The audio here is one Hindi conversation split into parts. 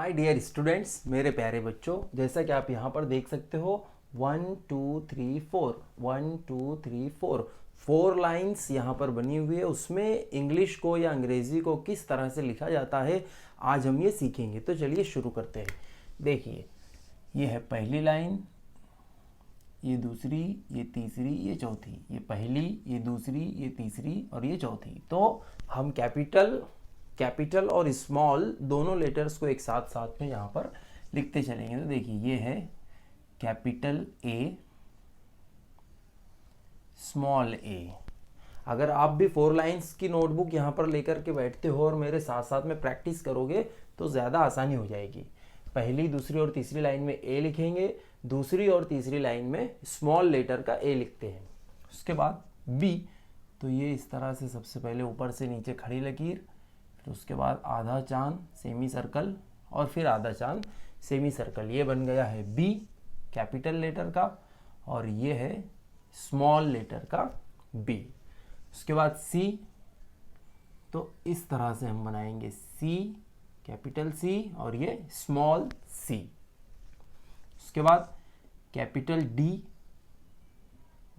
माय डियर स्टूडेंट्स, मेरे प्यारे बच्चों, जैसा कि आप यहाँ पर देख सकते हो 1 2 3 4 1 2 3 4 4 लाइन्स यहाँ पर बनी हुई है। उसमें इंग्लिश को या अंग्रेजी को किस तरह से लिखा जाता है आज हम ये सीखेंगे। तो चलिए शुरू करते हैं। देखिए, ये है पहली लाइन, ये दूसरी, ये तीसरी, ये चौथी, ये पहली, ये दूसरी, ये तीसरी और ये चौथी। तो हम कैपिटल और स्मॉल दोनों लेटर्स को एक साथ साथ में यहाँ पर लिखते चलेंगे। तो देखिए, ये है कैपिटल ए, स्मॉल ए। अगर आप भी 4 लाइन्स की नोटबुक यहाँ पर लेकर के बैठते हो और मेरे साथ साथ में प्रैक्टिस करोगे तो ज़्यादा आसानी हो जाएगी। पहली, दूसरी और तीसरी लाइन में ए लिखेंगे, दूसरी और तीसरी लाइन में स्मॉल लेटर का ए लिखते हैं। उसके बाद बी, तो ये इस तरह से सबसे पहले ऊपर से नीचे खड़ी लकीर, फिर उसके बाद आधा चांद सेमी सर्कल और फिर आधा चांद सेमी सर्कल। ये बन गया है बी कैपिटल लेटर का और ये है स्मॉल लेटर का बी। उसके बाद सी, तो इस तरह से हम बनाएंगे सी कैपिटल सी और ये स्मॉल सी। उसके बाद कैपिटल डी,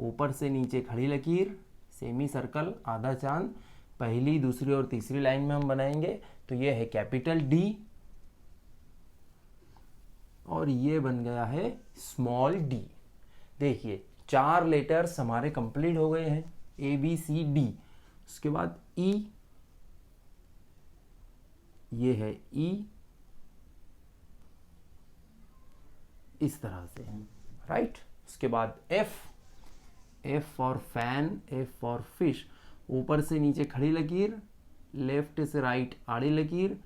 ऊपर से नीचे खड़ी लकीर, सेमी सर्कल, आधा चांद, पहली, दूसरी और तीसरी लाइन में हम बनाएंगे। तो ये है कैपिटल डी और ये बन गया है स्मॉल डी। देखिए, 4 लेटर्स हमारे कंप्लीट हो गए हैं, ए बी सी डी। उसके बाद ई, ये है ई, इस तरह से, राइट। उसके बाद F, F for fan, F for fish, ऊपर से नीचे खड़ी लकीर, लेफ्ट से राइट आड़ी लकीर,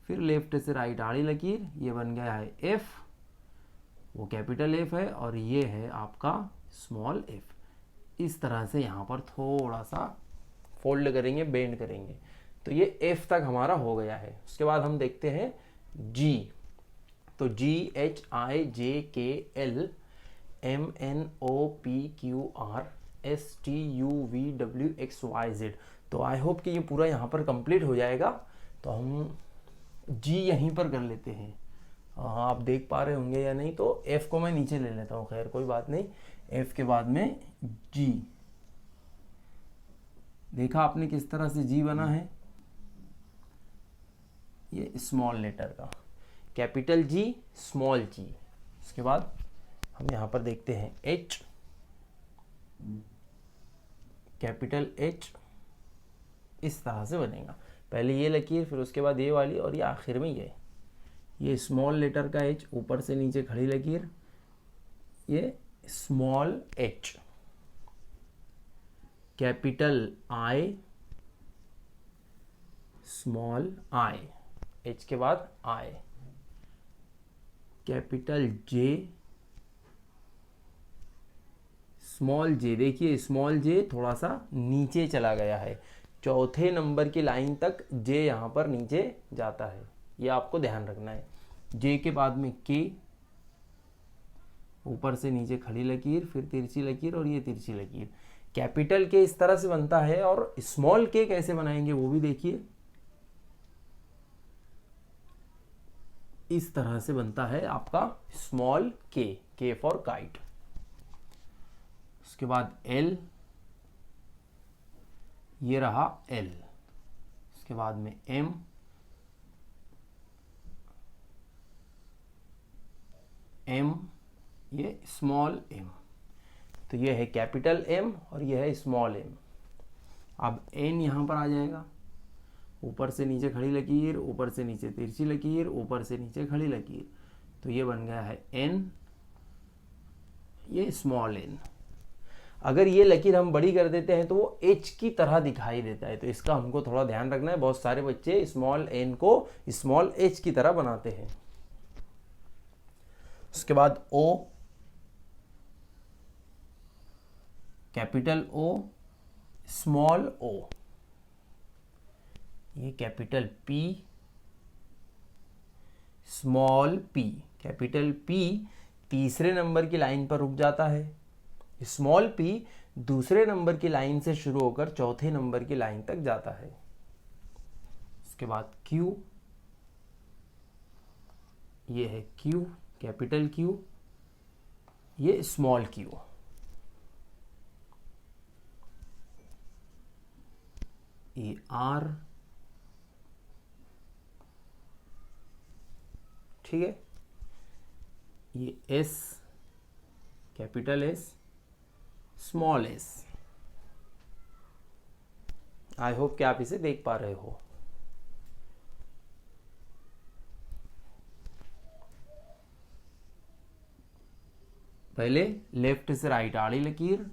फिर लेफ्ट से राइट आड़ी लकीर, ये बन गया है एफ, वो कैपिटल एफ है और ये है आपका स्मॉल एफ। इस तरह से यहाँ पर थोड़ा सा फोल्ड करेंगे, बेंड करेंगे, तो ये एफ तक हमारा हो गया है। उसके बाद हम देखते हैं जी, तो जी H I J K L M N O P Q R S T U V W X Y Z. तो आई होप कि ये पूरा यहाँ पर कंप्लीट हो जाएगा। तो हम जी यहीं पर कर लेते हैं। हाँ, आप देख पा रहे होंगे या नहीं, तो एफ को मैं नीचे ले लेता हूँ, खैर कोई बात नहीं। एफ के बाद में जी, देखा आपने किस तरह से जी बना है, ये स्मॉल लेटर का कैपिटल जी स्मॉल जी। उसके बाद हम यहाँ पर देखते हैं एच, कैपिटल एच, इस तरह से बनेगा। पहले ये लकीर, फिर उसके बाद ये वाली और ये आखिर में ये स्मॉल लेटर का एच, ऊपर से नीचे खड़ी लकीर, ये small H, capital I, small I, H के बाद आई, कैपिटल जे, स्मॉल जे। देखिए, स्मॉल जे थोड़ा सा नीचे चला गया है, चौथे नंबर की लाइन तक जे यहाँ पर नीचे जाता है, ये आपको ध्यान रखना है। जे के बाद में के, ऊपर से नीचे खड़ी लकीर, फिर तिरछी लकीर और ये तिरछी लकीर। कैपिटल के इस तरह से बनता है और स्मॉल के कैसे बनाएंगे वो भी देखिए, इस तरह से बनता है आपका स्मॉल के फॉर काइट। उसके बाद एल, ये रहा एल। उसके बाद में एम, एम, ये स्मॉल एम। तो ये है कैपिटल एम और ये है स्मॉल एम। अब एन यहाँ पर आ जाएगा, ऊपर से नीचे खड़ी लकीर, ऊपर से नीचे तिरछी लकीर, ऊपर से नीचे खड़ी लकीर, तो ये बन गया है एन, ये स्मॉल एन। अगर ये लकीर हम बड़ी कर देते हैं तो वो एच की तरह दिखाई देता है, तो इसका हमको थोड़ा ध्यान रखना है। बहुत सारे बच्चे स्मॉल एन को स्मॉल एच की तरह बनाते हैं। उसके बाद ओ, कैपिटल ओ, स्मॉल ओ, ये capital P, small P. Capital P तीसरे नंबर की लाइन पर रुक जाता है, स्मॉल पी दूसरे नंबर की लाइन से शुरू होकर चौथे नंबर की लाइन तक जाता है। उसके बाद क्यू, ये है Q, कैपिटल Q, ये स्मॉल q, ये R, ठीक है, ये S, capital S, small s। I hope कि आप इसे देख पा रहे हो। पहले लेफ्ट से राइट आड़ी लकीर,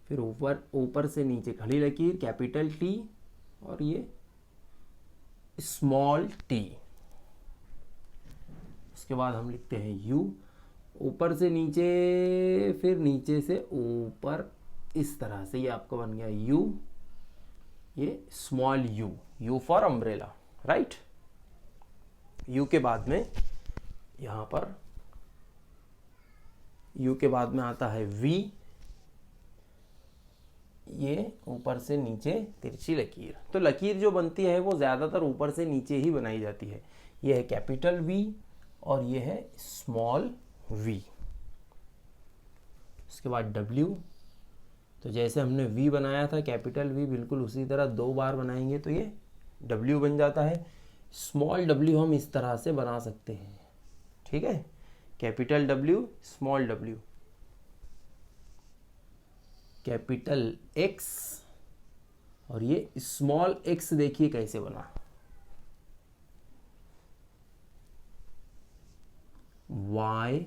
फिर ऊपर से नीचे खड़ी लकीर, कैपिटल T, और ये स्मॉल t। उसके बाद हम लिखते हैं U, ऊपर से नीचे, फिर नीचे से ऊपर, इस तरह से ये आपका बन गया U, ये small U for umbrella, right. U के बाद में यहाँ पर U के बाद में आता है V, ये ऊपर से नीचे तिरछी लकीर। तो लकीर जो बनती है वो ज़्यादातर ऊपर से नीचे ही बनाई जाती है। ये है कैपिटल V और ये है स्मॉल v। उसके बाद W, तो जैसे हमने V बनाया था कैपिटल V, बिल्कुल उसी तरह 2 बार बनाएंगे तो ये W बन जाता है। स्मॉल w हम इस तरह से बना सकते हैं, ठीक है, capital W, small w, capital X, और ये स्मॉल x देखिए कैसे बना, Y,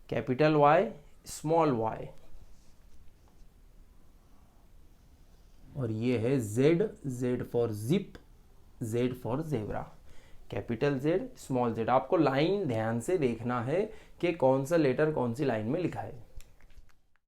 capital Y, small y, और ये है Z for zip, Z for zebra, capital Z, small z। आपको लाइन ध्यान से देखना है कि कौन सा लेटर कौन सी लाइन में लिखा है।